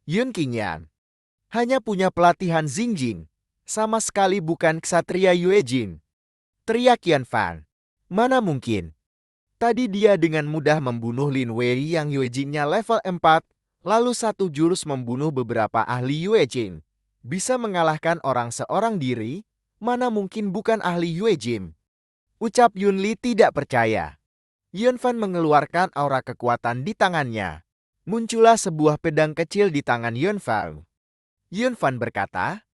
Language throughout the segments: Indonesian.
Yun Qingyan hanya punya pelatihan Xingjing, sama sekali bukan ksatria Yuejin. Teriak Yan Fan. Mana mungkin? Tadi dia dengan mudah membunuh Lin Wei yang Yuejinnya level 4, lalu satu jurus membunuh beberapa ahli Yuejin. Bisa mengalahkan orang seorang diri, mana mungkin bukan ahli Yuejin? Ucap Yun Li tidak percaya. Yun Fan mengeluarkan aura kekuatan di tangannya. Muncullah sebuah pedang kecil di tangan Yun Fan. Yun Fan berkata,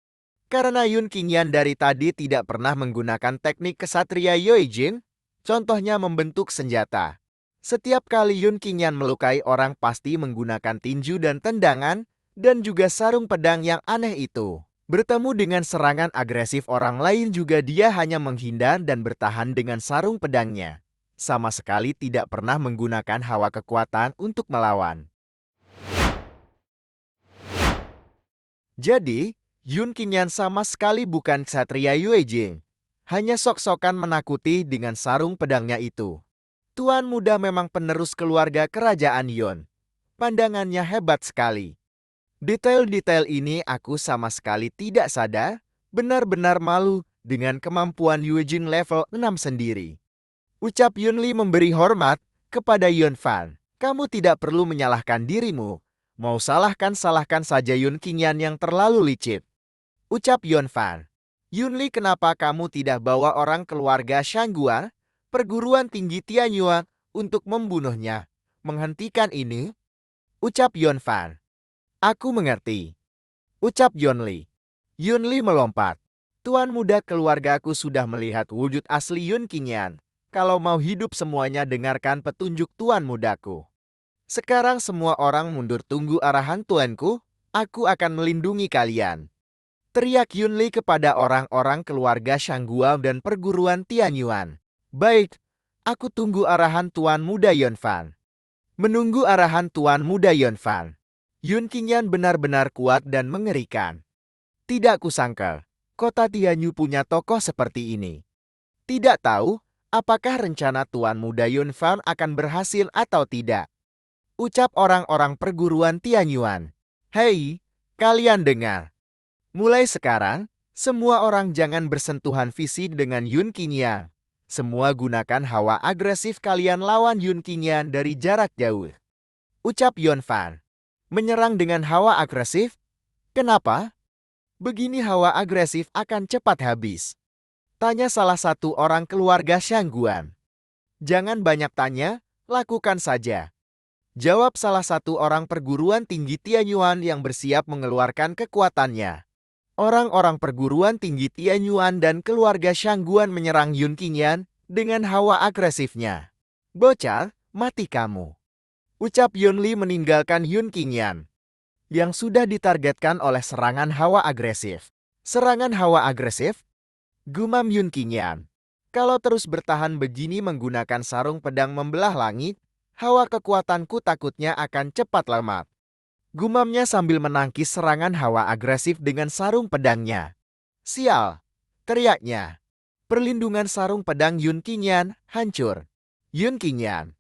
karena Yun Qingyan dari tadi tidak pernah menggunakan teknik kesatria Yoijin, contohnya membentuk senjata. Setiap kali Yun Qingyan melukai orang pasti menggunakan tinju dan tendangan, dan juga sarung pedang yang aneh itu. Bertemu dengan serangan agresif orang lain juga dia hanya menghindar dan bertahan dengan sarung pedangnya. Sama sekali tidak pernah menggunakan hawa kekuatan untuk melawan. Jadi, Yun Qingyan sama sekali bukan ksatria Yuejing. Hanya sok-sokan menakuti dengan sarung pedangnya itu. Tuan muda memang penerus keluarga kerajaan Yun. Pandangannya hebat sekali. Detail-detail ini aku sama sekali tidak sadar, benar-benar malu dengan kemampuan Yuejin level 6 sendiri. Ucap Yun Li memberi hormat kepada Yun Fan. Kamu tidak perlu menyalahkan dirimu. Mau salahkan saja Yun Qingyan yang terlalu licik. Ucap Yun Fan. Yun Li, kenapa kamu tidak bawa orang keluarga Shanggua, perguruan tinggi Tianyuan, untuk membunuhnya? Menghentikan ini? Ucap Yun Fan. Aku mengerti. Ucap Yun Li. Yun Li melompat. Tuan muda keluargaku sudah melihat wujud asli Yun Qingyan. Kalau mau hidup semuanya dengarkan petunjuk tuan mudaku. Sekarang semua orang mundur tunggu arahan tuanku. Aku akan melindungi kalian. Teriak Yun Li kepada orang-orang keluarga Shanggua dan perguruan Tianyuan. Baik, aku tunggu arahan Tuan Muda Yun Fan. Menunggu arahan Tuan Muda Yun Fan. Yun Qingyan benar-benar kuat dan mengerikan. Tidak kusangka, kota Tianyu punya tokoh seperti ini. Tidak tahu, apakah rencana Tuan Muda Yun Fan akan berhasil atau tidak. Ucap orang-orang perguruan Tianyuan. Hei, kalian dengar. Mulai sekarang, semua orang jangan bersentuhan fisik dengan Yun Qingyan. Semua gunakan hawa agresif kalian lawan Yun Qingyan dari jarak jauh. Ucap Yun Fan. Menyerang dengan hawa agresif? Kenapa? Begini hawa agresif akan cepat habis. Tanya salah satu orang keluarga Shangguan. Jangan banyak tanya, lakukan saja. Jawab salah satu orang perguruan tinggi Tianyuan yang bersiap mengeluarkan kekuatannya. Orang-orang perguruan tinggi Tianyuan dan keluarga Shangguan menyerang Yun Qingyan dengan hawa agresifnya. Bocah, mati kamu. Ucap Yun Li meninggalkan Yun Qingyan yang sudah ditargetkan oleh serangan hawa agresif. Serangan hawa agresif? Gumam Yun Qingyan. Kalau terus bertahan begini menggunakan sarung pedang membelah langit, hawa kekuatanku takutnya akan cepat lemah. Gumamnya sambil menangkis serangan hawa agresif dengan sarung pedangnya. Sial! Teriaknya. Perlindungan sarung pedang Yun Qingyan hancur. Yun Qingyan,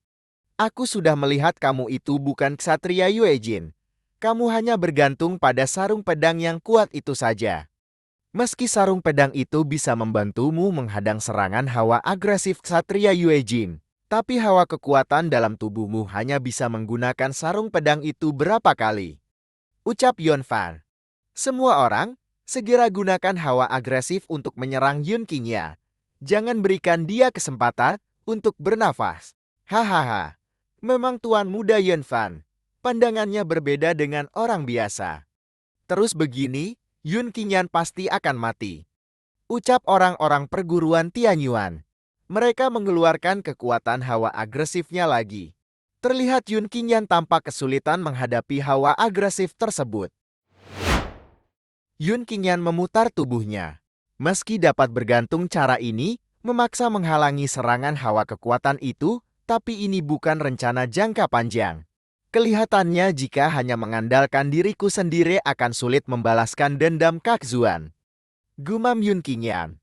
aku sudah melihat kamu itu bukan ksatria Yuejin. Kamu hanya bergantung pada sarung pedang yang kuat itu saja. Meski sarung pedang itu bisa membantumu menghadang serangan hawa agresif ksatria Yuejin, tapi hawa kekuatan dalam tubuhmu hanya bisa menggunakan sarung pedang itu berapa kali. Ucap Yun Fan. Semua orang, segera gunakan hawa agresif untuk menyerang Yun Qingyan. Jangan berikan dia kesempatan untuk bernafas. Hahaha. Memang Tuan Muda Yun Fan. Pandangannya berbeda dengan orang biasa. Terus begini, Yun Qingyan pasti akan mati. Ucap orang-orang perguruan Tianyuan. Mereka mengeluarkan kekuatan hawa agresifnya lagi. Terlihat Yun Qingyan tampak kesulitan menghadapi hawa agresif tersebut. Yun Qingyan memutar tubuhnya. Meski dapat bergantung cara ini, memaksa menghalangi serangan hawa kekuatan itu, tapi ini bukan rencana jangka panjang. Kelihatannya jika hanya mengandalkan diriku sendiri akan sulit membalaskan dendam Kak Zuan. Gumam Yun Qingyan.